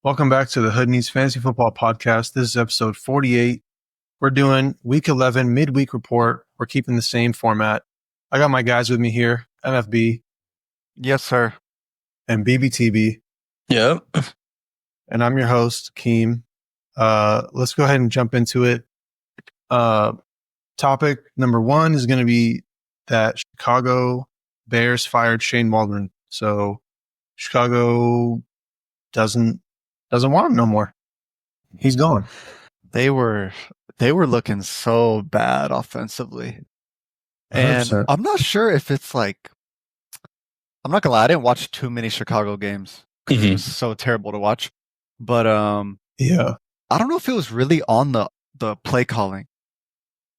Welcome back to the Hood Needs Fantasy Football Podcast. This is episode 48. We're doing Week 11 midweek report. We're keeping the same format. I got my guys with me here, MFB. Yes, sir. And BBTB. Yep. And I'm your host, Keem. Let's go ahead and jump into it. Topic number one is going to be that Chicago Bears fired Shane Waldron. So Chicago doesn't want him no more. He's gone. They were looking so bad offensively. And 100%. I'm not sure if it's like, I'm not gonna lie, I didn't watch too many Chicago games because it was so terrible to watch. But Yeah. I don't know if it was really on the play calling.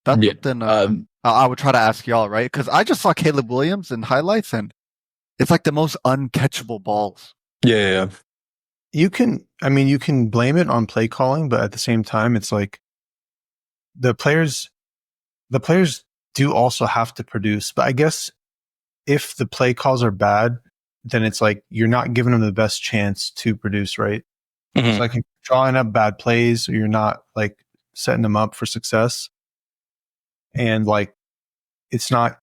That's something I would try to ask y'all, right? Because I just saw Kyren Williams in highlights, and it's like the most uncatchable balls. Yeah. You can blame it on play calling, but at the same time, it's like the players do also have to produce. But I guess if the play calls are bad, then it's like you're not giving them the best chance to produce, right? Mm-hmm. It's like you're drawing up bad plays, or you're not like setting them up for success. And like, it's not,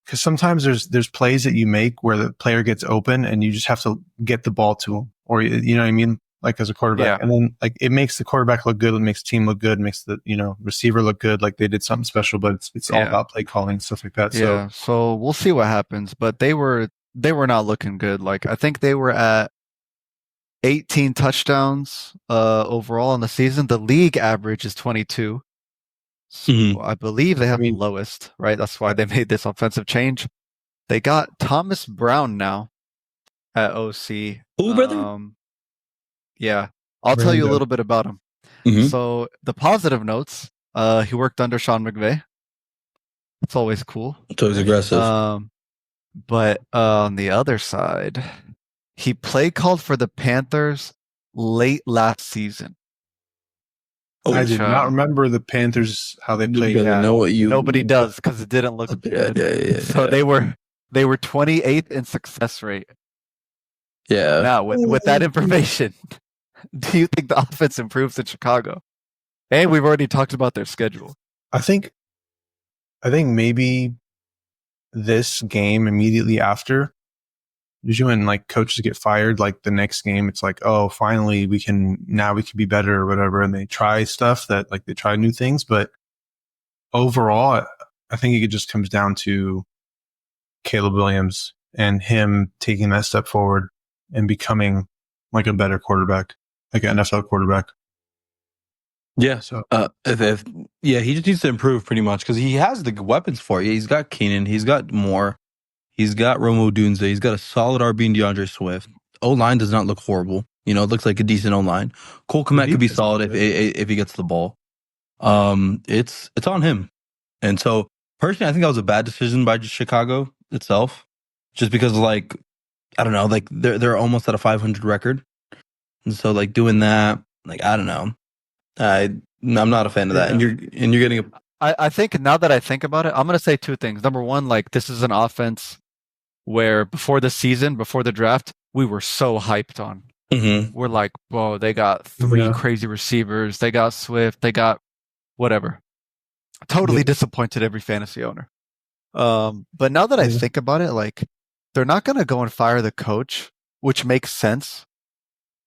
because sometimes there's plays that you make where the player gets open and you just have to get the ball to him, or you know what I mean, like as a quarterback. Yeah. And then like it makes the quarterback look good, it makes the team look good, makes the receiver look good, like they did something special. But it's all about play calling and stuff like that. Yeah. So we'll see what happens. But they were not looking good. Like I think they were at 18 touchdowns overall in the season. The league average is 22. So I believe they have the lowest, right? That's why they made this offensive change. They got Thomas Brown now at OC. Who, brother? Yeah. I'll tell you a little bit about him. Mm-hmm. So the positive notes, he worked under Sean McVay. It's always cool. It's always aggressive. But on the other side, he play called for the Panthers late last season. I did not remember the Panthers, how they played. Nobody does, because it didn't look good. Yeah. So they were 28th in success rate. Yeah. Now with that information, do you think the offense improves in Chicago? And we've already talked about their schedule. I think maybe this game immediately after, usually when like coaches get fired, like the next game, it's like, oh, finally we can be better or whatever. And they try stuff that like they try new things. But overall, I think it just comes down to Kyren Williams and him taking that step forward and becoming like a better quarterback, like an NFL quarterback. Yeah. So, he just needs to improve pretty much because he has the weapons for it. He's got Keenan. He's got Moore. He's got Romo Dunze. He's got a solid RB in DeAndre Swift. O-line does not look horrible. It looks like a decent O-line. Cole Kmet could be solid if he gets the ball. It's on him. And so, personally, I think that was a bad decision by Chicago itself. Just because, like, I don't know, like, they're almost at a 500 record. And so, like, doing that, like, I don't know. I'm not a fan of that. And you're getting a... I think now that I think about it, I'm going to say two things. Number one, like, this is an offense where before the season, before the draft, we were so hyped on. Mm-hmm. We're like, whoa, they got three crazy receivers. They got Swift. They got whatever. Totally disappointed every fantasy owner. But now that I think about it, like, they're not going to go and fire the coach, which makes sense.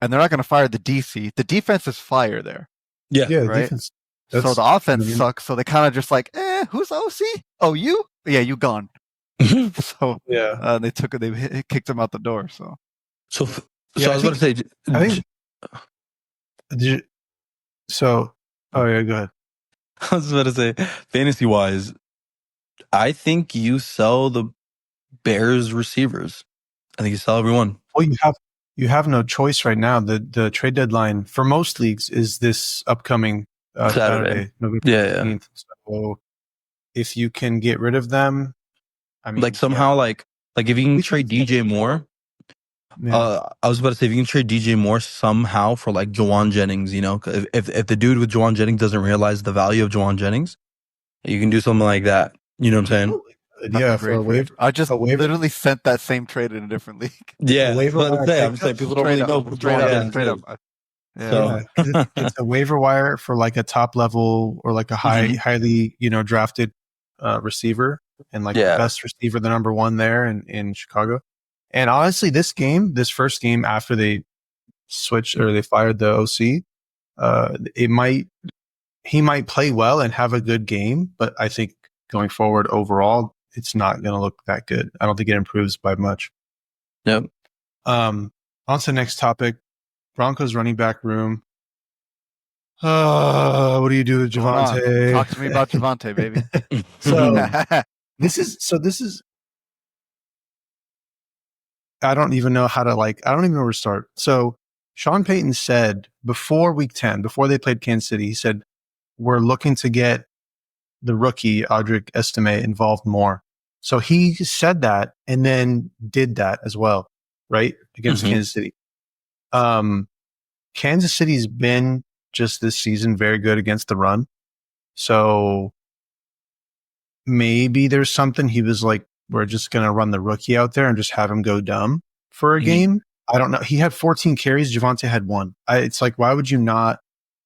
And they're not going to fire the DC. The defense is fire there. Yeah, right? Defense. So the offense sucks. So they kind of just like, who's OC? Oh, you? Yeah, you gone. So they kicked him out the door. So I was going to say, I think. Go ahead. I was about to say, fantasy wise, I think you sell the Bears receivers. I think you sell everyone. Well, you have no choice right now. The trade deadline for most leagues is this upcoming Saturday, November 15th. So if you can get rid of them, I mean, like somehow, like if you can trade DJ Moore. I was about to say, if you can trade DJ Moore somehow for like Jawan Jennings, if the dude with Jawan Jennings doesn't realize the value of Jawan Jennings, you can do something like that. You know what I'm saying? That's yeah, a for a great waiver. trade. I just a waiver- literally sent that same trade in a different league. Yeah, waiver but wire I'm pickup. saying people don't Straight really up, know what's straight going up, on. straight up. Yeah. So Yeah, 'cause it's a waiver wire for like a top level or like a highly drafted receiver, and like the Yeah. best receiver, the number one there in Chicago. And honestly, this first game after they switched or they fired the OC, he might play well and have a good game, but I think going forward overall, it's not going to look that good. I don't think it improves by much. Yep. On to the next topic. Broncos running back room. What do you do with Going on. Javante? Talk to me about Javante, baby. So this is I don't even know how to I don't even know where to start. So Sean Payton said before week 10, before they played Kansas City, he said, we're looking to get the rookie Audric Estime involved more. So he said that and then did that as well, right? Against Kansas City. Kansas City's been just this season very good against the run. So maybe there's something he was like, we're just going to run the rookie out there and just have him go dumb for a game. I don't know. He had 14 carries. Javante had 1. It's like, why would you not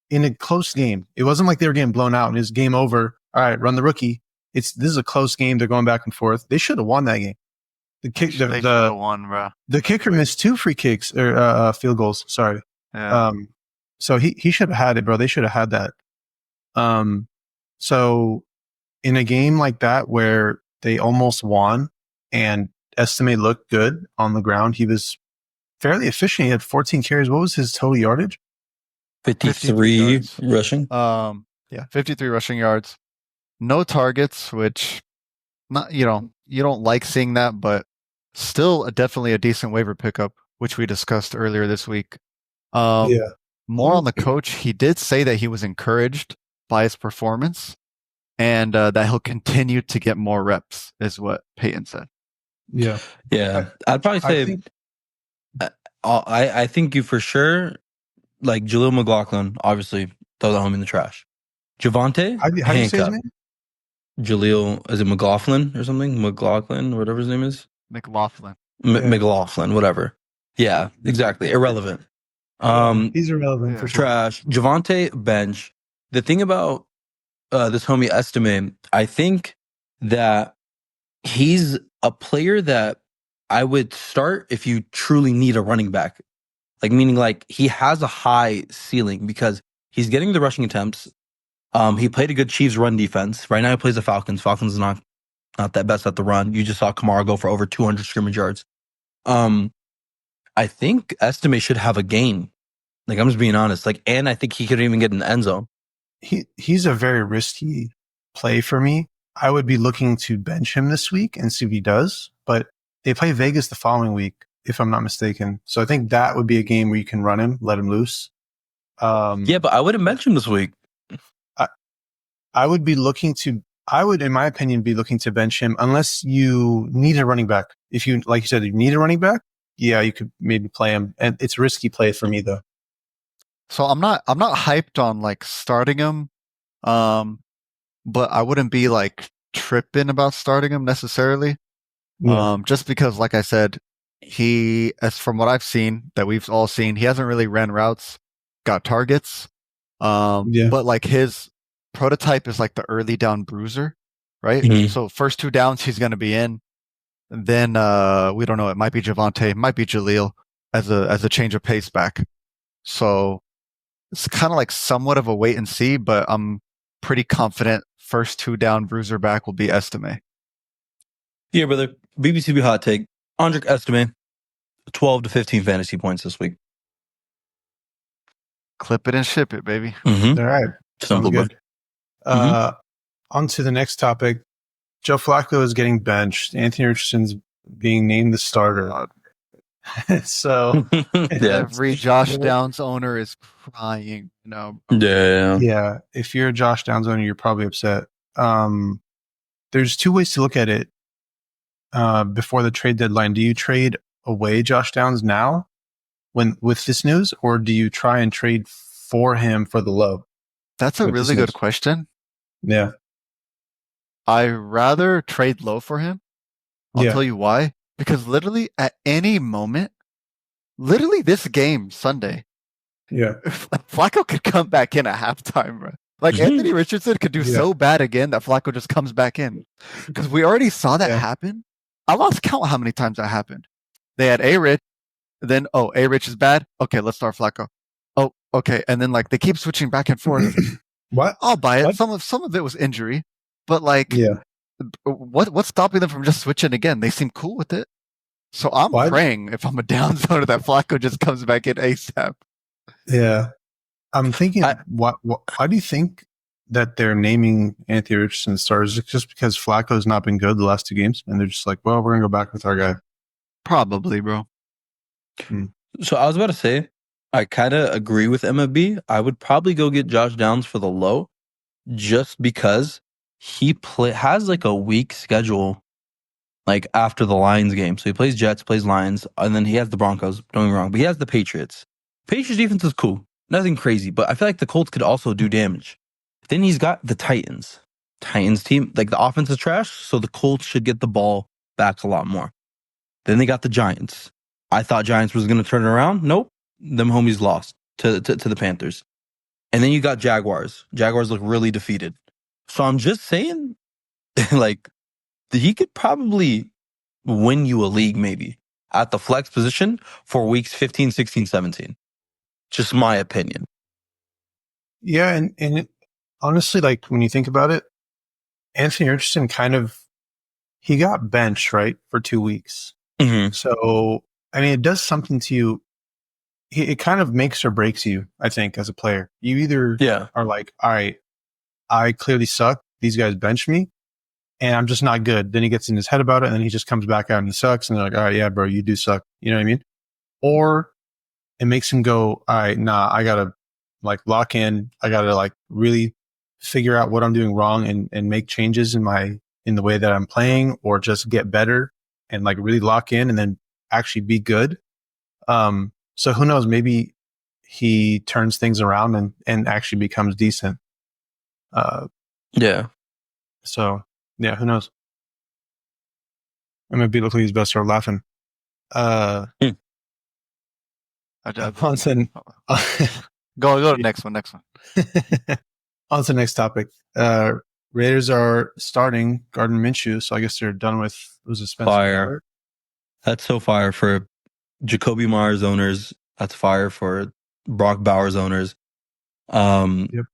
in a close game? It wasn't like they were getting blown out and it's game over. All right, run the rookie. This is a close game. They're going back and forth. They should have won that game. They should have won, bro. The kicker missed 2 free kicks or field goals. Sorry. Yeah. So he should have had it, bro. They should have had that. So in a game like that where they almost won and Estime looked good on the ground, he was fairly efficient. He had 14 carries. What was his total yardage? 53 rushing. 53 rushing yards. No targets, which not you don't like seeing that, but still definitely a decent waiver pickup, which we discussed earlier this week. More on the coach. He did say that he was encouraged by his performance and that he'll continue to get more reps, is what Peyton said. Yeah. I'd probably say I think you for sure, like Jaleel McLaughlin, obviously throw that home in the trash. Javante, how do you say his name? Jaleel, is it McLaughlin or something? McLaughlin, or whatever his name is. McLaughlin. McLaughlin, whatever. Yeah, exactly. Irrelevant. He's irrelevant for sure. Trash. Javante Benched. The thing about this homie Estime, I think that he's a player that I would start if you truly need a running back. Like, meaning like he has a high ceiling because he's getting the rushing attempts. He played a good Chiefs run defense. Right now he plays the Falcons. Falcons is not that best at the run. You just saw Kamara go for over 200 scrimmage yards. I think Estime should have a gain. Like, I'm just being honest. Like, and I think he could even get in the end zone. He's a very risky play for me. I would be looking to bench him this week and see if he does. But they play Vegas the following week, if I'm not mistaken. So I think that would be a game where you can run him, let him loose. Yeah, but I wouldn't bench him this week. I would, in my opinion, be looking to bench him unless you need a running back. If you, like you said, you need a running back, yeah, you could maybe play him. And it's a risky play for me though. So I'm not hyped on like starting him. But I wouldn't be like tripping about starting him necessarily. Yeah. Just because, like I said, he, as from what I've seen, that we've all seen, he hasn't really ran routes, got targets. But like his prototype is like the early down bruiser, right? Mhm. So first 2 downs, he's going to be in. And then, we don't know. It might be Javante, it might be Jaleel as a change of pace back. So it's kind of like somewhat of a wait and see, but I'm pretty confident first 2 down bruiser back will be Estime. Yeah, brother. BBCB hot take. Audric Estime, 12 to 15 fantasy points this week. Clip it and ship it, baby. Mm-hmm. All right. Sounds good. On to the next topic. Joe Flacco is getting benched. Anthony Richardson's being named the starter. So every Josh Downs owner is crying. Yeah. If you're a Josh Downs owner, you're probably upset. There's 2 ways to look at it. Before the trade deadline, do you trade away Josh Downs now with this news, or do you try and trade for him for the low? That's a really good question. Yeah. I rather trade low for him. I'll Yeah. tell you why. Because literally at any moment, literally this game Sunday, Yeah. Flacco could come back in at halftime, bro. Like Anthony Richardson could do so bad again that Flacco just comes back in. Because we already saw that happen. I lost count how many times that happened. They had A-Rich, then A-Rich is bad. Okay, let's start Flacco. Oh, okay, and then like they keep switching back and forth. What? I'll buy it. What? Some of it was injury, but like, Yeah. what's stopping them from just switching again? They seem cool with it. So I'm praying if I'm a down zoner that Flacco just comes back in ASAP. Yeah. I'm thinking, why do you think that they're naming Anthony Richardson stars? Is it just because Flacco's not been good the last 2 games, and they're just like, well, we're gonna go back with our guy? Probably, bro. So I was about to say, I kind of agree with MFB. I would probably go get Josh Downs for the low, just because he has like a weak schedule, like after the Lions game. So he plays Jets, plays Lions, and then he has the Broncos. Don't get me wrong, but he has the Patriots. Patriots defense is cool, nothing crazy, but I feel like the Colts could also do damage. Then he's got the Titans. Titans team, like the offense is trash, so the Colts should get the ball back a lot more. Then they got the Giants. I thought Giants was going to turn it around. Nope. Them homies lost to the Panthers. And then you got Jaguars. Jaguars look really defeated. So I'm just saying, like, he could probably win you a league maybe at the flex position for weeks 15, 16, 17. Just my opinion. Yeah, and honestly, like when you think about it, Anthony Richardson he got benched, right, for 2 weeks. Mm-hmm. So, I mean, it does something to you. It kind of makes or breaks you, I think, as a player. You either are like, all right, I clearly suck. These guys benched me, and I'm just not good. Then he gets in his head about it, and then he just comes back out and he sucks. And they're like, all right, yeah, bro, you do suck. You know what I mean? Or it makes him go, all right, nah, I got to like lock in. I got to like really figure out what I'm doing wrong and make changes in the way that I'm playing, or just get better and like really lock in and then actually be good. So who knows? Maybe he turns things around and actually becomes decent. Yeah. So yeah, who knows? I'm gonna be looking at these best are laughing. On to go to next one. On to the next topic. Raiders are starting Gardner Minshew, so I guess they're done with Spencer fire. That's so fire for Jacoby Myers owners. That's fire for Brock Bowers owners. Yep.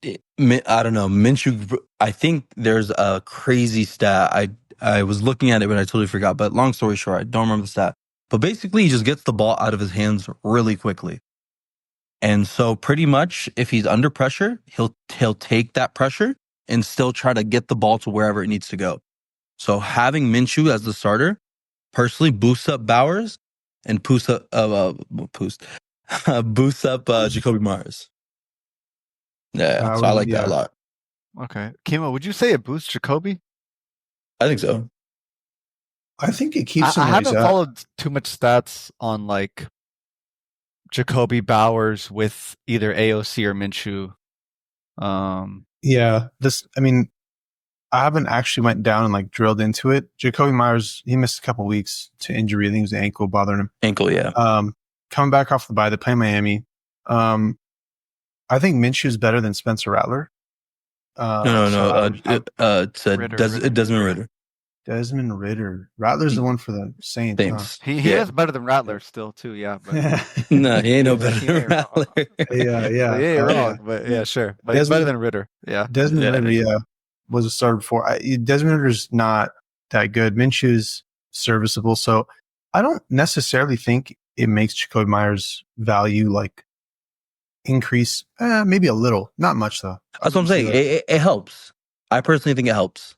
I don't know. Minshew, I think there's a crazy stat. I was looking at it, but I totally forgot. But long story short, I don't remember the stat. But basically, he just gets the ball out of his hands really quickly. And so pretty much if he's under pressure, he'll take that pressure and still try to get the ball to wherever it needs to go. So having Minshew as the starter personally boosts up Bowers and boosts up Jacoby Myers. Yeah, so I like that a lot. Okay. Kimo, would you say it boosts Jacoby? I think so. I think it keeps him. I haven't followed too much stats on like Jacoby Bowers with either AOC or Minshew. Yeah, I haven't actually went down and like drilled into it. Jacoby Myers, he missed a couple weeks to injury. I think it was the ankle bothering him. Ankle, yeah. Coming back off the bye, they play Miami. I think Minshew's better than Spencer Rattler. No. It's Desmond Ridder. Desmond Ridder. Rattler's the one for the Saints. He is better than Rattler still too, yeah. But no, he ain't no better than Rattler. Yeah. He ain't wrong, but yeah, sure. But he's better than Ridder. Yeah. Desmond Ridder, was a starter before. Desmond Ridder's not that good. Minshew's serviceable, so I don't necessarily think it makes Jacoby Myers' value like increase. Maybe a little, not much though. That's what I'm saying. It helps. I personally think it helps.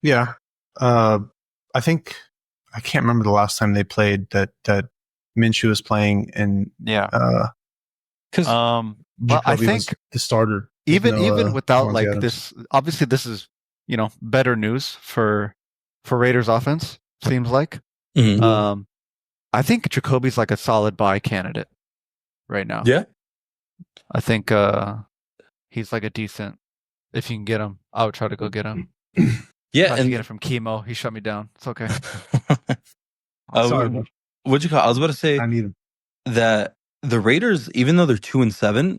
Yeah. I think I can't remember the last time they played that Minshew was playing, and because well, I think the starter. Even without like Adams. This, obviously this is better news for Raiders offense. Seems like. Mm-hmm. I think Jacoby's like a solid buy candidate right now. Yeah. I think he's like a decent. If you can get him, I would try to go get him. Yeah, Tried to and get it from chemo. He shut me down. It's okay. Sorry, bro. What'd you call? I was about to say I need him. that the Raiders, even though they're 2-7,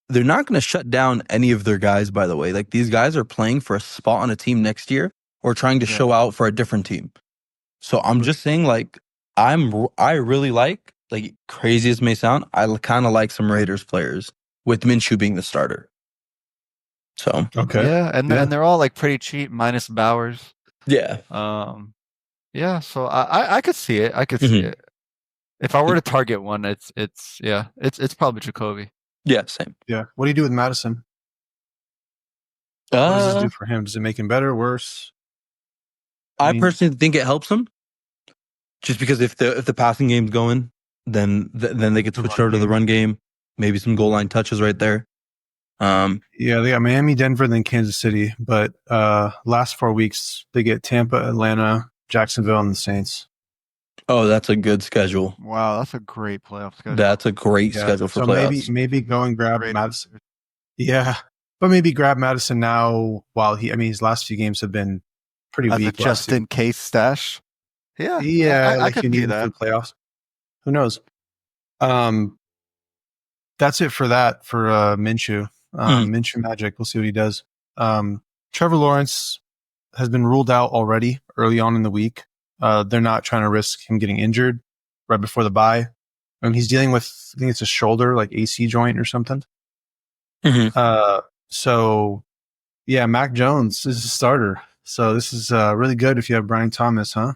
they're not going to shut down any of their guys. By the way, like these guys are playing for a spot on a team next year or trying to show out for a different team. So I'm just saying, like I really like crazy as it may sound, I kind of like some Raiders players with Minshew being the starter. So Okay. Yeah, and they're all like pretty cheap, minus Bowers. yeah, Yeah. So I could see it. I could see it. If I were to target one, it's probably Jacoby. yeah, same. Yeah. What do you do with Madison? What does this do for him? Does it make him better, worse? I personally think it helps him, just because if the passing game's going, then they get switched over to the run game. Maybe some goal line touches right there. Yeah, they got Miami, Denver, then Kansas City. But last 4 weeks they get Tampa, Atlanta, Jacksonville, and the Saints. Oh, that's a good schedule. Wow, that's a great playoff schedule. That's a great schedule for playoffs. Maybe go and grab Madison. Yeah, but maybe grab Madison now while his last few games have been pretty As weak. a just in case stash. Yeah, I could you need do that. for the playoffs. Who knows? That's it for that for Minshew. Minshew Magic. We'll see what he does. Trevor Lawrence has been ruled out already early on in the week. They're not trying to risk him getting injured right before the bye. He's dealing with, I think it's a shoulder, like AC joint or something. So yeah, Mac Jones is a starter. So this is really good if you have Brian Thomas, huh?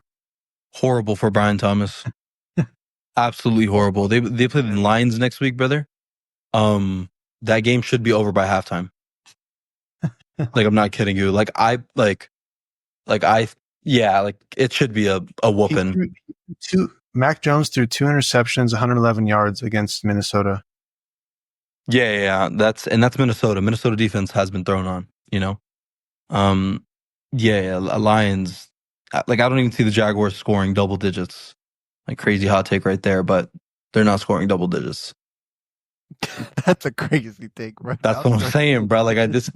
Horrible for Brian Thomas. Absolutely horrible. They play the Lions next week, brother. That game should be over by halftime. Like, I'm not kidding you. It should be a whooping. Mac Jones threw 2 interceptions, 111 yards against Minnesota. Yeah. That's Minnesota. Minnesota defense has been thrown on, Lions. Like, I don't even see the Jaguars scoring double digits. Like, crazy hot take right there, but they're not scoring double digits. That's a crazy take, right? That's what I'm saying, bro. Like, this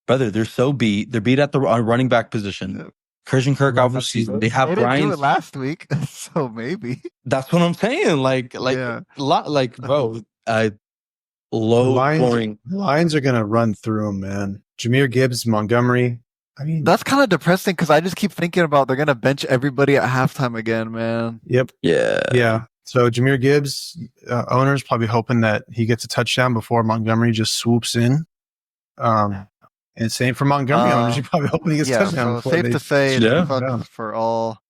brother, they're so beat. They're beat at the running back position. Yeah. Christian Kirk out for season. They have Brian. Didn't do it last week, so maybe. That's what I'm saying. Bro. Low scoring. Lions are gonna run through them, man. Jahmyr Gibbs, Montgomery. That's kind of depressing because I just keep thinking about they're gonna bench everybody at halftime again, man. Yep. Yeah. So Jahmyr Gibbs, owners probably hoping that he gets a touchdown before Montgomery just swoops in. And same for Montgomery owners, you're probably hoping he gets a touchdown. So safe to say, for all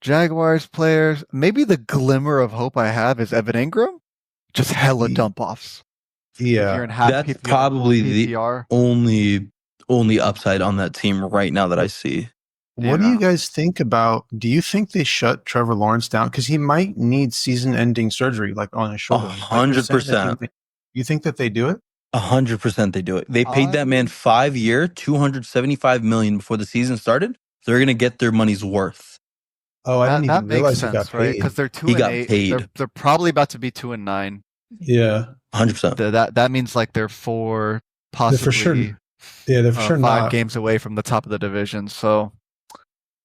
Jaguars players, maybe the glimmer of hope I have is Evan Ingram, just hella dump offs. Yeah, that's PPR, probably PPR. The only upside on that team right now that I see. What do you guys think about? Do you think they shut Trevor Lawrence down because he might need season-ending surgery, like on his shoulder? 100%. You think that they do it? 100% they do it. They paid that man 5-year, $275 million before the season started. So they're gonna get their money's worth. Oh, I didn't even realize sense, he got paid. Right? Because they're 2-8. They're probably about to be 2-9. Yeah, 100%. That means like they're 4, possibly. They're for sure. Yeah, they're for sure 5 games away from the top of the division. So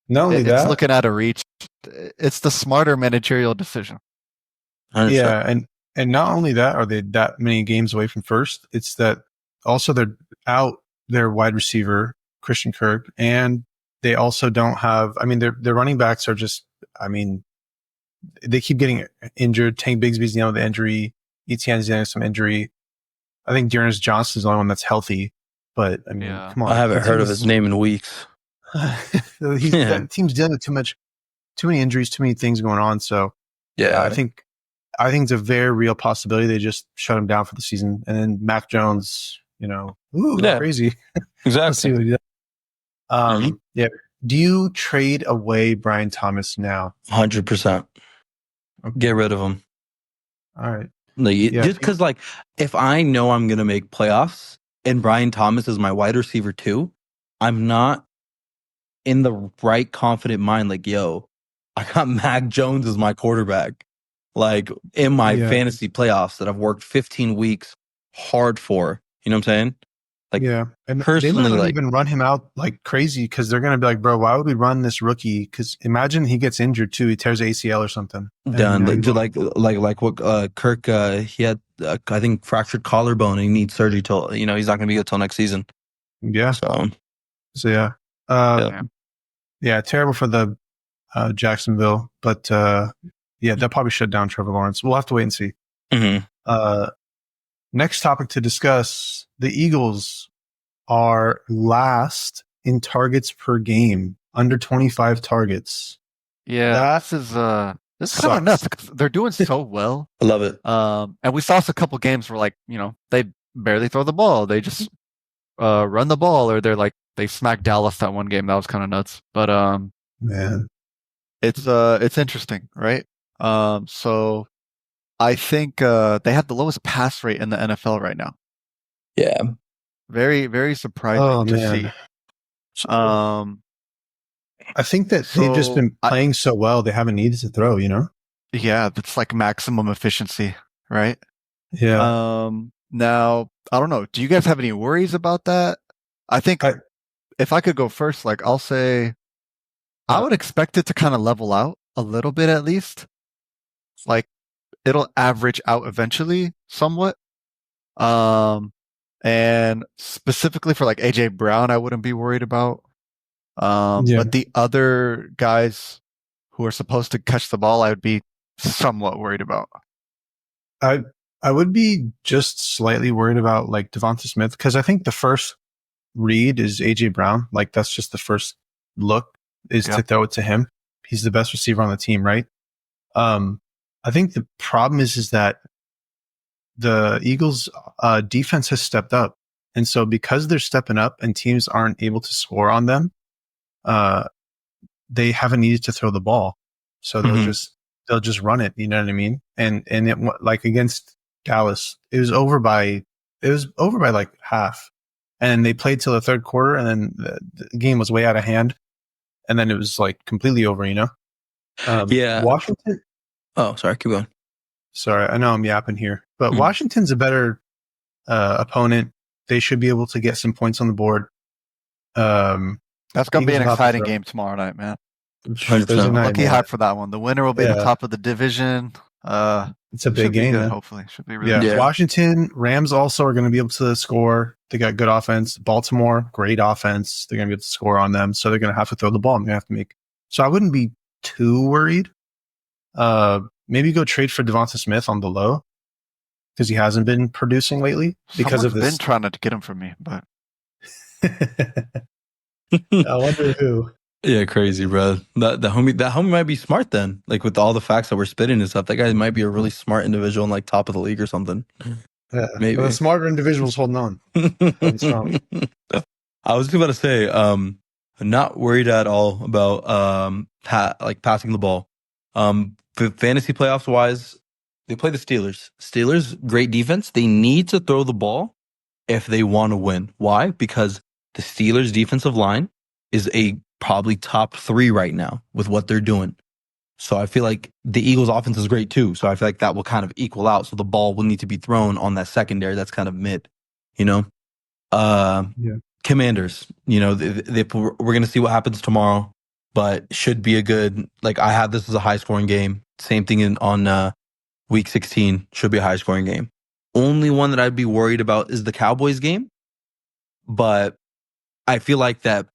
not only that, it's looking at a reach. It's the smarter managerial decision. 100%. Yeah, and not only that are they that many games away from first, it's that also they're out their wide receiver, Christian Kirk, and they also don't have, their running backs are just, they keep getting injured. Tank Bigsby's dealing with the injury. Etienne's dealing with some injury. I think Dearness Johnson's the only one that's healthy, but come on. I haven't heard of his name in weeks. That team's dealing with too many injuries, too many things going on. So I think it's a very real possibility they just shut him down for the season. And then Mac Jones, crazy. Exactly. Let's see what he does. Yeah. Do you trade away Brian Thomas now? 100%. Get rid of him. All right. Just because, if I know I'm going to make playoffs and Brian Thomas is my wide receiver too, I'm not in the right confident mind. I got Mac Jones as my quarterback. In my fantasy playoffs that I've worked 15 weeks hard for. You know what I'm saying? Like, yeah, and they might personally, not like, even run him out like crazy because they're gonna be like, bro, why would we run this rookie? Because imagine he gets injured too, he tears ACL or something. And, done. he's Like what Kirk, he had, I think, fractured collarbone and he needs surgery till, he's not going to be good till next season. yeah. So, Yeah. Yeah. Yeah, terrible for the Jacksonville, but yeah, they'll probably shut down Trevor Lawrence. We'll have to wait and see. mhm. Next topic to discuss: the Eagles are last in targets per game, under 25 targets. Yeah, That this is kind of nuts because they're doing so well. I love it. And we saw a couple games where like, they barely throw the ball. They just run the ball, or they smacked Dallas that one game. That was kind of nuts. But man, it's interesting, right? So I think they have the lowest pass rate in the NFL right now. Yeah. Very, very surprising to see. I think that they've just been playing so well, they haven't needed to throw, Yeah, that's like maximum efficiency, right? Yeah. Now, I don't know. Do you guys have any worries about that? I think if I could go first, like I'll say I would expect it to kind of level out a little bit at least. Like it'll average out eventually somewhat. And specifically for like AJ Brown, I wouldn't be worried about. But the other guys who are supposed to catch the ball, I would be somewhat worried about. I would be just slightly worried about like Devonta Smith because I think the first read is AJ Brown. Like that's just the first look is to throw it to him. He's the best receiver on the team, right? I think the problem is that the Eagles defense has stepped up. And so because they're stepping up and teams aren't able to score on them, they haven't needed to throw the ball. So they'll just run it, you know what I mean? And it, like against Dallas, it was over by like half. And they played till the third quarter and then the game was way out of hand. And then it was like completely over, Yeah. Washington. Oh, sorry. Keep going. Sorry. I know I'm yapping here, but Washington's a better opponent. They should be able to get some points on the board. That's going to be an exciting game tomorrow night, man. 100%. Lucky hype for that one. The winner will be the top of the division. It's a big game. Good, hopefully. Should be really good. Washington, Rams also are going to be able to score. They got good offense. Baltimore, great offense. They're going to be able to score on them. So they're going to have to throw the ball and they're going to have to make. So I wouldn't be too worried. Maybe go trade for Devonta Smith on the low because he hasn't been producing lately because of this. Been trying to get him from me, but I wonder who. Yeah, crazy, bro. That homie might be smart then. Like with all the facts that we're spitting and stuff, that guy might be a really smart individual and like top of the league or something. Yeah, maybe well, the smarter individuals holding on. I was about to say, not worried at all about passing the ball. Fantasy playoffs wise, they play the Steelers. Steelers, great defense. They need to throw the ball if they want to win. Why? Because the Steelers' defensive line is probably top 3 right now with what they're doing. So I feel like the Eagles' offense is great too. So I feel like that will kind of equal out. So the ball will need to be thrown on that secondary. That's kind of mid, Commanders, we're going to see what happens tomorrow, but should be a good, I have this as a high scoring game. Same thing on week 16, should be a high scoring game. Only one that I'd be worried about is the Cowboys game. But I feel like that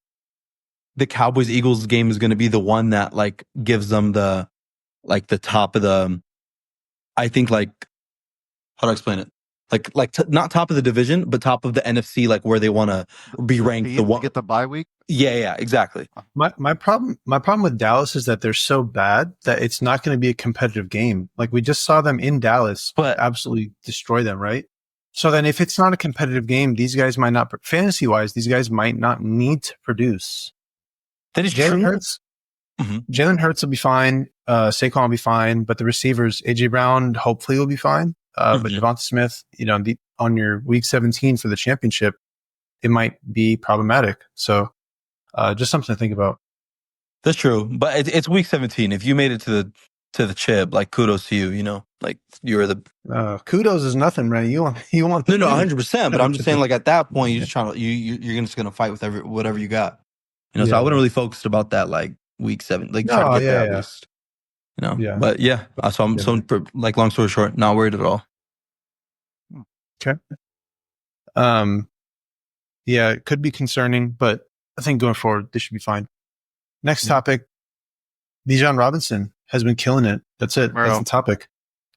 the Cowboys-Eagles game is going to be the one that gives them the top of the, I think how do I explain it? Not top of the division, but top of the NFC, where they want to be ranked. Get the bye week. Yeah, exactly. My problem with Dallas is that they're so bad that it's not going to be a competitive game. Like we just saw them in Dallas, but absolutely destroy them, right? So then if it's not a competitive game, these guys might not, fantasy wise, these guys might not need to produce. That is Jalen true. Hurts. Jalen Hurts will be fine. Saquon will be fine, but the receivers, AJ Brown, hopefully will be fine. But Devonta Smith, on your week 17 for the championship, it might be problematic. So, just something to think about. That's true, but it's week 17. If you made it to to the chip. Like, kudos to you. You know, like you're the kudos is nothing, right? You want no 100%. But I'm just saying, like at that point, you're just trying to you're just gonna fight with whatever you got. You know, so I wouldn't really focus about that like week 7. Like try to get there at least. You know, but yeah. So like long story short, not worried at all. Okay. Yeah, it could be concerning, but I think going forward, this should be fine. Next topic. Bijan Robinson has been killing it. That's it. Bro. That's the topic.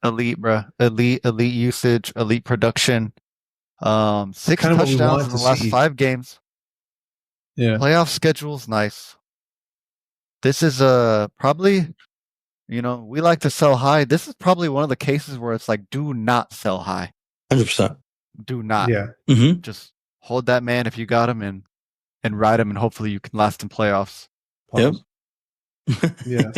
Elite, bro. Elite usage, elite production. 6 touchdowns in the last 5 games. Yeah. Playoff schedule's nice. This is probably, you know, we like to sell high. This is probably one of the cases where it's like, do not sell high. 100%. Do not. Yeah. Mm-hmm. Just hold that man if you got him and ride him, and hopefully you can last in playoffs. Yep. Yeah.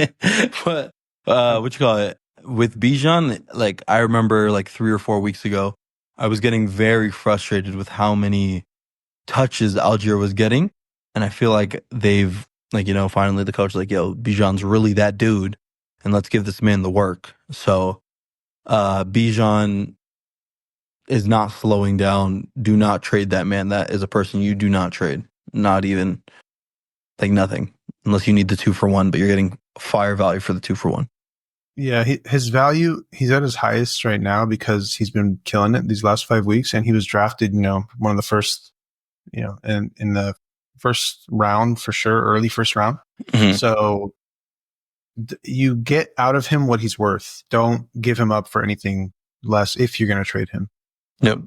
But what you call it? With Bijan, like I remember like 3 or 4 weeks ago, I was getting very frustrated with how many touches Algier was getting. And I feel like they've, like, you know, finally the coach is like, yo, Bijan's really that dude, and let's give this man the work. So Bijan is not slowing down. Do not trade that man. That is a person you do not trade. Not even, like, nothing. Unless you need the 2-for-1, but you're getting fire value for the 2-for-1. Yeah, his value, he's at his highest right now because he's been killing it these last 5 weeks, and he was drafted, you know, one of the first, you know, in the first round for sure, early first round. Mm-hmm. So you get out of him what he's worth. Don't give him up for anything less if you're going to trade him. Yep.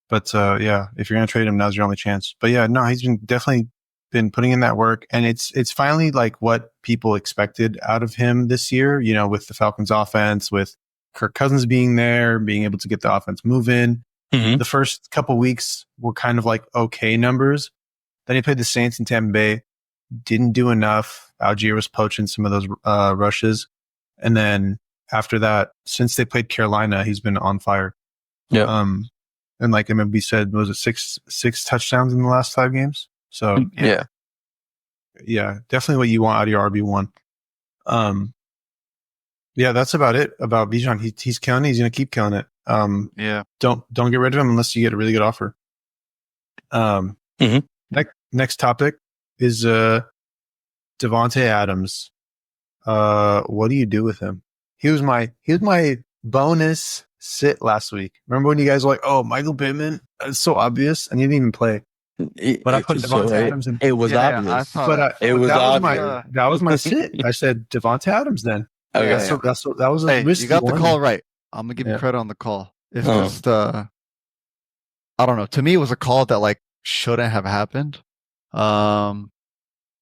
But yeah, if you're going to trade him, now's your only chance. But yeah, no, he's definitely been putting in that work, and it's finally like what people expected out of him this year, you know, with the Falcons offense, with Kirk Cousins being there, being able to get the offense moving. Mm-hmm. The first couple weeks were kind of like okay numbers. Then he played the Saints in Tampa Bay, didn't do enough. Algier was poaching some of those rushes. And then after that, since they played Carolina, he's been on fire. Yeah. And like MMB said, was it six touchdowns in the last 5 games? So yeah, definitely what you want out of your RB1. Yeah, that's about it about Bijan. He's killing it. He's going to keep killing it. Yeah. Don't get rid of him unless you get a really good offer. Mm-hmm. Next topic is Davante Adams. What do you do with him? He was my bonus sit last week. Remember when you guys were like, "Oh, Michael Pittman, it's so obvious," and he didn't even play. But I put Davante Adams in. It was obvious. That was my sit. I said Davante Adams then. Okay. That was a Hey, risky you got the one. call right. I'm gonna give you credit on the call. It's just I don't know. To me, it was a call that like shouldn't have happened. I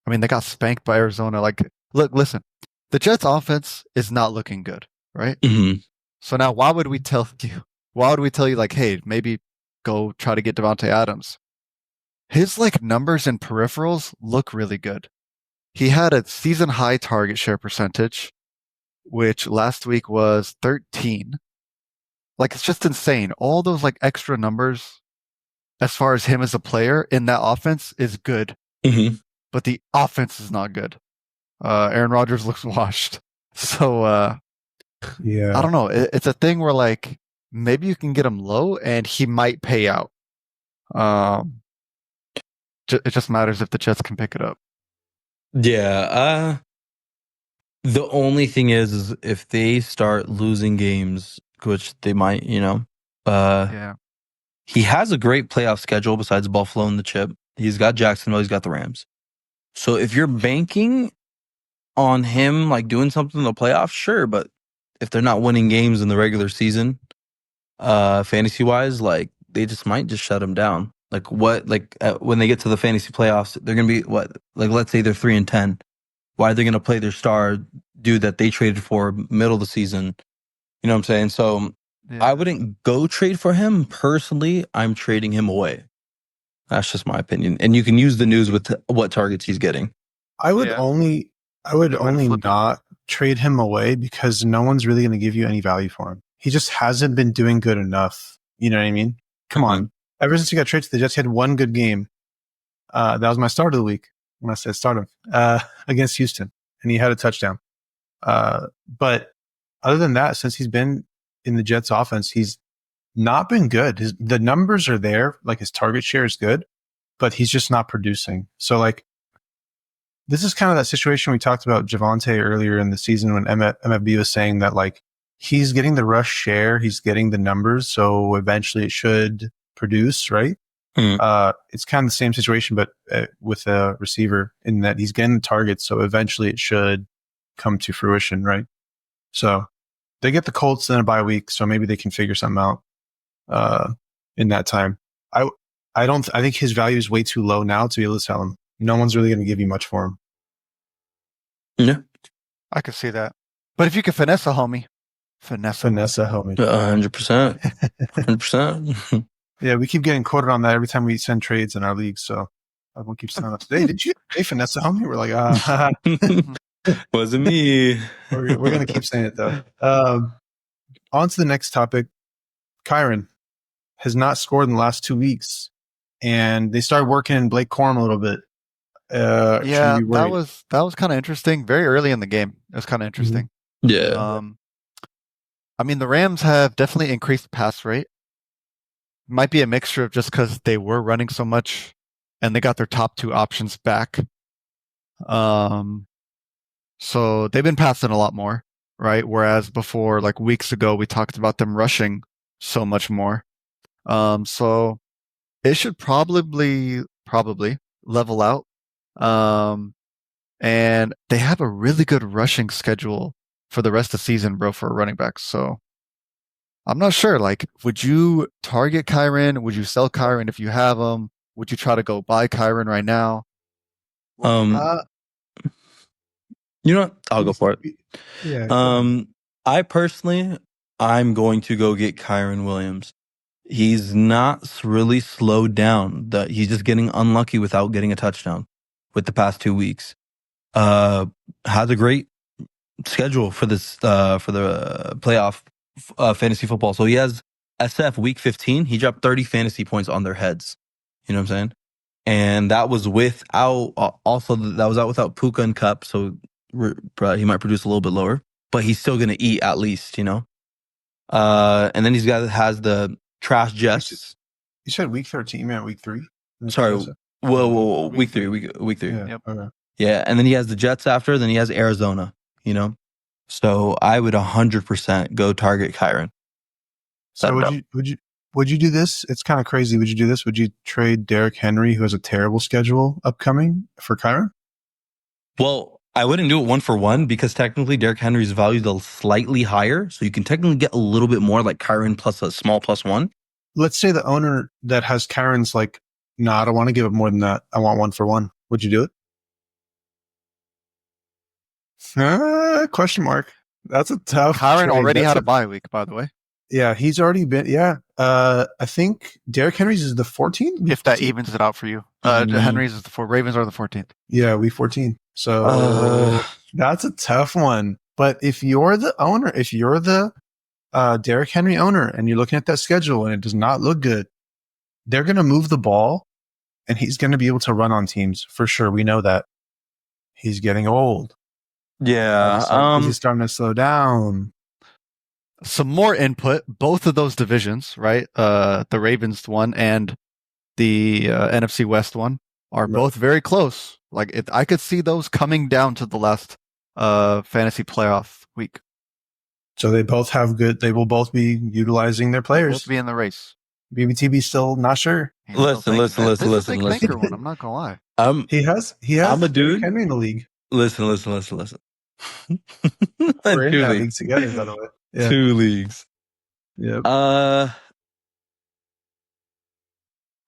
mean, they got spanked by Arizona. Like, listen, the Jets' offense is not looking good, right? Mm-hmm. So now, why would we tell you like, hey, maybe go try to get Davante Adams? His like numbers and peripherals look really good. He had a season high target share percentage, which last week was 13. Like, it's just insane. All those like extra numbers as far as him as a player in that offense is good. Mm-hmm. But the offense is not good. Aaron Rodgers looks washed. So yeah, I don't know. It's a thing where like maybe you can get him low and he might pay out. It just matters if the Jets can pick it up. Yeah. The only thing is if they start losing games, which they might, you know. He has a great playoff schedule besides Buffalo and the chip. He's got Jacksonville. He's got the Rams. So if you're banking on him like doing something in the playoffs, sure. But if they're not winning games in the regular season, fantasy wise, like they just might just shut him down. Like what? Like when they get to the fantasy playoffs, they're gonna be what? Like let's say they're 3-10. Why are they gonna play their star dude that they traded for middle of the season? You know what I'm saying? So I wouldn't go trade for him personally. I'm trading him away. That's just my opinion. And you can use the news with what targets he's getting. I would only not trade him away because no one's really going to give you any value for him. He just hasn't been doing good enough. You know what I mean? Come on. Ever since he got traded to the Jets, he had one good game. That was my start of the week when I said start him against Houston, and he had a touchdown. But other than that, since he's been in the Jets offense, he's not been good. The numbers are there, like his target share is good, but he's just not producing. So like, this is kind of that situation we talked about Javonte earlier in the season when MFB was saying that like he's getting the rush share, he's getting the numbers, so eventually it should produce, right? It's kind of the same situation, but with a receiver in that he's getting the targets, so eventually it should come to fruition, right? So they get the Colts in a bye week, so maybe they can figure something out in that time. I think his value is way too low now to be able to sell him. No one's really going to give you much for him. Yeah, I could see that. But if you could finesse a homie, finesse a homie. 100%. 100%. Yeah, we keep getting quoted on that every time we send trades in our league. So everyone keeps telling us, "Hey, did you finesse a homie?" We're like, Wasn't me. We're going to keep saying it though. On to the next topic. Kyren has not scored in the last 2 weeks, and they started working in Blake Corum a little bit. Yeah, that was kind of interesting. Very early in the game, it was kind of interesting. Yeah. I mean, the Rams have definitely increased pass rate. Might be a mixture of just because they were running so much, and they got their top two options back. So they've been passing a lot more, right? Whereas before, like weeks ago, we talked about them rushing so much more. So it should probably level out. And they have a really good rushing schedule for the rest of the season, bro, for running backs. So I'm not sure. Like, would you target Kyren? Would you sell Kyren if you have him? Would you try to go buy Kyren right now? You know what? I'll go for it. Yeah. I'm going to go get Kyren Williams. He's not really slowed down. He's just getting unlucky without getting a touchdown with the past 2 weeks. Has a great schedule for this for the playoff fantasy football. So he has SF week 15. He dropped 30 fantasy points on their heads. You know what I'm saying? And that was without without Puka and Cup. So he might produce a little bit lower, but he's still going to eat at least, you know? And then has the trash Jets. You said week 13, man, week 3? Sorry. Whoa. Week 3. Week 3. Yeah. Yep. Okay. Yeah. And then he has the Jets after, then he has Arizona, you know? So I would 100% go target Kyren. So would you do this? It's kind of crazy. Would you do this? Would you trade Derrick Henry, who has a terrible schedule upcoming, for Kyren? Well, I wouldn't do it 1-for-1 because technically Derrick Henry's valued a slightly higher. So you can technically get a little bit more, like Kyren plus a small +1. Let's say the owner that has Kyren's like, no, I don't want to give up more than that. I want 1-for-1. Would you do it? Question mark. That's a tough. Kyren already had a bye week, by the way. Yeah, he's already been. Yeah, I think Derrick Henry's is the 14th. If that evens it out for you, Henry's is the Ravens are the 14th. Yeah, week 14. So that's a tough one. But if you're the owner, if you're the Derrick Henry owner, and you're looking at that schedule and it does not look good, they're going to move the ball, and he's going to be able to run on teams for sure. We know that he's getting old. Yeah, he's starting to slow down. Some more input. Both of those divisions, right? The Ravens one and the NFC West one are both very close. Like I could see those coming down to the last fantasy playoff week. So they both have good. They will both be utilizing their players. Both be in the race. BBTB still not sure. Listen. One. I'm not gonna lie. He has. I'm a dude. Henry in the league. Listen. We're in that league together, by the way. Yeah. 2 leagues. Yeah.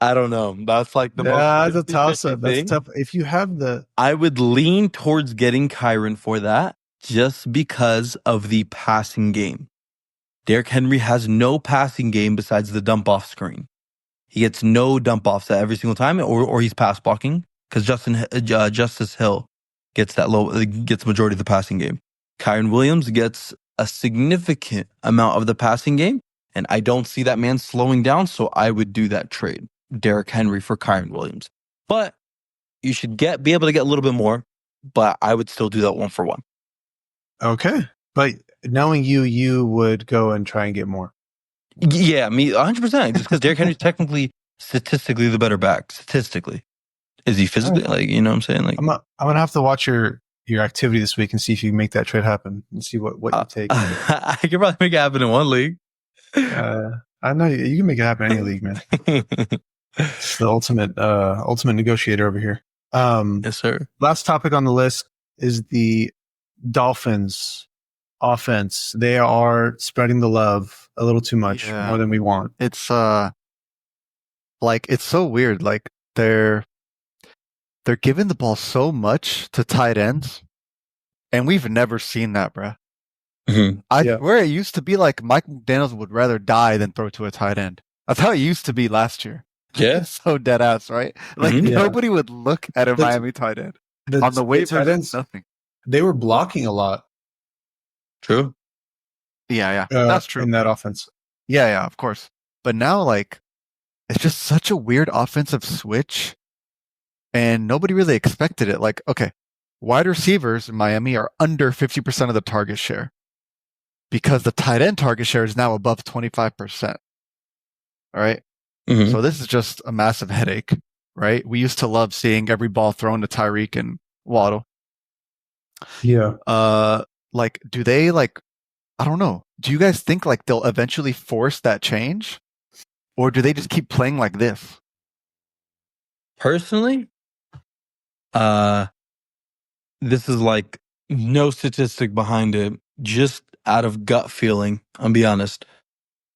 I don't know. That's like the most. That's a toss-up. That's tough. If you have I would lean towards getting Kyren for that, just because of the passing game. Derrick Henry has no passing game besides the dump off screen. He gets no dump offs at every single time, or he's pass blocking because Justice Hill gets gets majority of the passing game. Kyren Williams gets a significant amount of the passing game, and I don't see that man slowing down, so I would do that trade. Derrick Henry for Kyren Williams. But you should be able to get a little bit more, but I would still do that 1-for-1. Okay. But knowing you would go and try and get more. Yeah, me 100%. Just because Derrick Henry's technically, statistically, the better back. Statistically, is he physically? All right. Like, you know what I'm saying? Like, I'm gonna have to watch your activity this week and see if you can make that trade happen and see what you take. I could probably make it happen in one league. I know you can make it happen in any league, man. It's the ultimate negotiator over here. Yes, sir. Last topic on the list is the Dolphins offense. They are spreading the love a little too much, more than we want. It's it's so weird. Like they're giving the ball so much to tight ends, and we've never seen that, bruh. Mm-hmm. Where it used to be like Mike McDaniels would rather die than throw to a tight end. That's how it used to be last year. Yeah. So dead ass, right? Like nobody would look at a Miami tight end. On the waivers, nothing. They were blocking a lot. True. Yeah. That's true. In that offense. Yeah, of course. But now, like, it's just such a weird offensive switch, and nobody really expected it. Like, okay, wide receivers in Miami are under 50% of the target share because the tight end target share is now above 25%. All right. Mm-hmm. So this is just a massive headache, right? We used to love seeing every ball thrown to Tyreek and Waddle. Yeah. Like, do they like? I don't know. Do you guys think like they'll eventually force that change, or do they just keep playing like this? Personally, this is like no statistic behind it, just out of gut feeling. I'll be honest.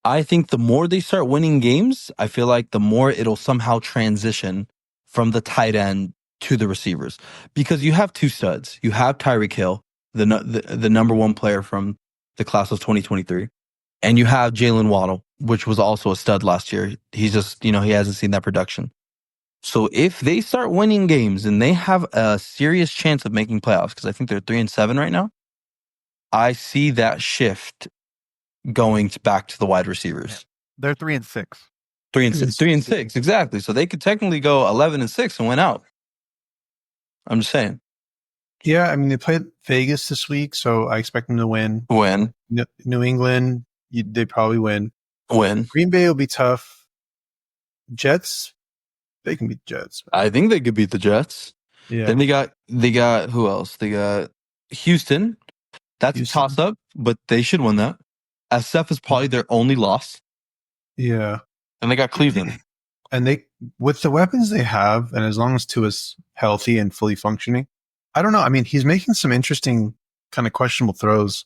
I think the more they start winning games, I feel like the more it'll somehow transition from the tight end to the receivers, because you have two studs. You have Tyreek Hill, the number one player from the class of 2023, and you have Jalen Waddle, which was also a stud last year. He's just, he hasn't seen that production. So if they start winning games and they have a serious chance of making playoffs, because I think they're 3-7 right now, I see that shift going back to the wide receivers. They're 3-6. 3-6, exactly. So they could technically go 11-6 and win out. I'm just saying. Yeah, I mean, they played Vegas this week, so I expect them to win. New England, they probably win. Green Bay will be tough. Jets, they can beat the Jets. I think they could beat the Jets. Yeah. Then they got who else? They got Houston. That's a toss-up, but they should win that. SF is probably their only loss. Yeah. And they got Cleveland. And they, with the weapons they have, and as long as Tua's healthy and fully functioning, I don't know. I mean, he's making some interesting kind of questionable throws.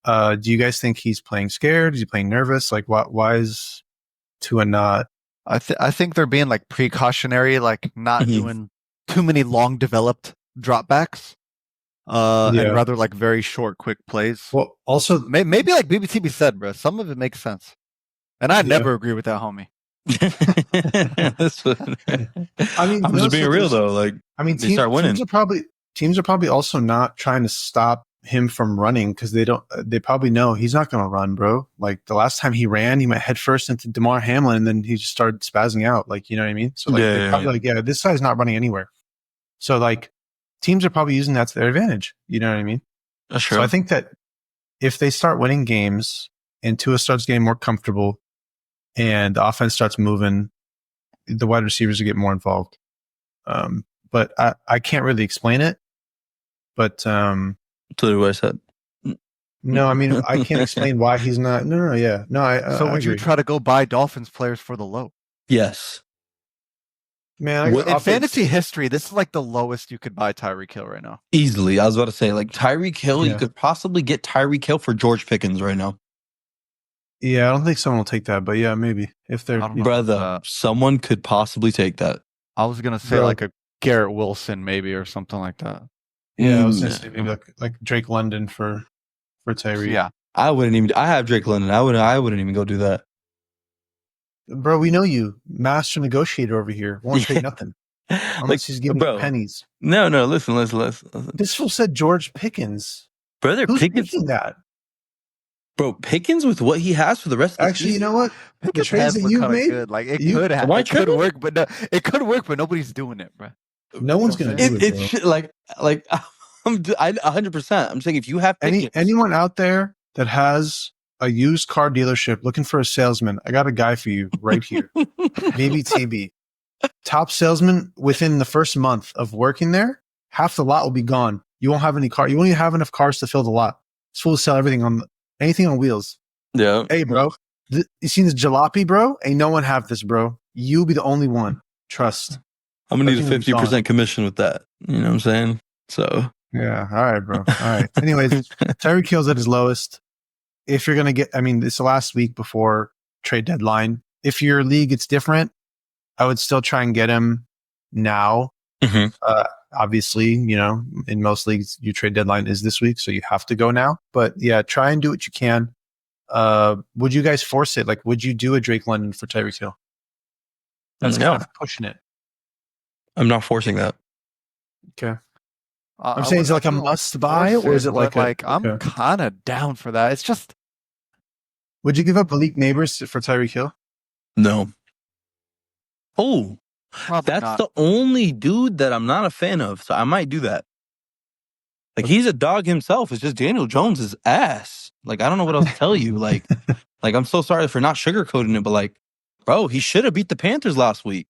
Do you guys think he's playing scared? Is he playing nervous? Like, why is Tua not? I think they're being like precautionary, like not doing too many long developed dropbacks. And rather like very short, quick plays. Well, also maybe like BBTB said, bro, some of it makes sense. And I never agree with that, homie. I mean, I'm just being real though. Like, I mean, they start winning. Teams are probably also not trying to stop him from running because they probably know he's not going to run, bro. Like the last time he ran, he went headfirst into DeMar Hamlin and then he just started spazzing out. Like, you know what I mean? So like, they're probably like, this guy's not running anywhere. So like, teams are probably using that to their advantage. You know what I mean? That's true. So I think that if they start winning games and Tua starts getting more comfortable and the offense starts moving, the wide receivers will get more involved. But I can't really explain it. But to what I said. No, I mean, I can't explain why he's not. No, yeah. No, So would you try to go buy Dolphins players for the low? Yes. Man, in fantasy history, this is like the lowest you could buy Tyreek Hill right now. Easily. I was about to say, like, Tyreek Hill, you could possibly get Tyreek Hill for George Pickens right now. Yeah, I don't think someone will take that, but yeah, maybe. If they're... Brother, someone could possibly take that. I was going to say like a Garrett Wilson maybe or something like that. Yeah, I was going to say maybe like Drake London for Tyreek. Yeah. I have Drake London. I wouldn't even go do that. Bro, we know you, master negotiator over here. Won't take nothing unless he's giving you pennies. No, listen. This fool said George Pickens. Brother, who's Pickens thinking that? Bro, Pickens with what he has for the rest of the season. You know what? The trades that you've made, good. Like it could work, but no, it could work, but nobody's doing it, bro. No one's gonna do it. Bro. Like 100%. I'm saying if you have tickets, Anyone out there that has a used car dealership looking for a salesman, I got a guy for you right here. Maybe TB. Top salesman within the first month of working there, half the lot will be gone. You won't have any car. You won't even have enough cars to fill the lot. It's full to sell anything on wheels. Yeah. Hey, bro. You seen this jalopy, bro? Ain't no one have this, bro. You'll be the only one. Trust. I'm gonna need a 50% commission with that. You know what I'm saying? So yeah. All right, bro. All right. Anyways, Tyreek Hill's at his lowest. If you're gonna it's the last week before trade deadline. If your league it's different, I would still try and get him now. Obviously, in most leagues, your trade deadline is this week, so you have to go now. But yeah, try and do what you can. Would you guys force it? Like, would you do a Drake London for Tyreek Hill? That's kind of pushing it. I'm not forcing that. Okay. I'm saying, is it like a must buy, or is it like I'm kind of down for that. It's just. Would you give up Malik Neighbors for Tyreek Hill? No. Oh, Probably that's not. the only dude that I'm not a fan of. So I might do that. Like, he's a dog himself. It's just Daniel Jones is ass. Like, I don't know what else to tell you. Like, I'm so sorry for not sugarcoating it, but like, bro, he should have beat the Panthers last week.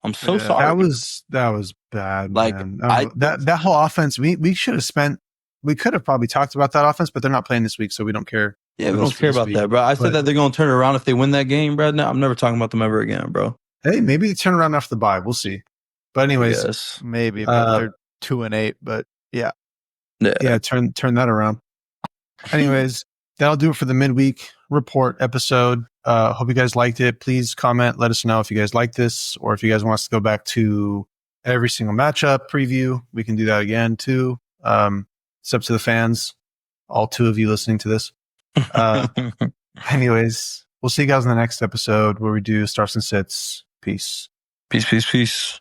I'm so sorry. That was bad. Like, man. That whole offense, we should have spent. We could have probably talked about that offense, but they're not playing this week, so we don't care. Yeah, we don't care about that, bro. I said that they're going to turn it around if they win that game, bro. No, I'm never talking about them ever again, bro. Hey, maybe they turn around after the bye. We'll see. But anyways, yes, maybe. But they're 2-8. But yeah, turn that around. Anyways, that'll do it for the midweek report episode. Hope you guys liked it. Please comment. Let us know if you guys like this, or if you guys want us to go back to every single matchup preview. We can do that again too. It's up to the fans. All 2 of you listening to this. Anyways, we'll see you guys in the next episode where we do starts and sits. Peace. Peace.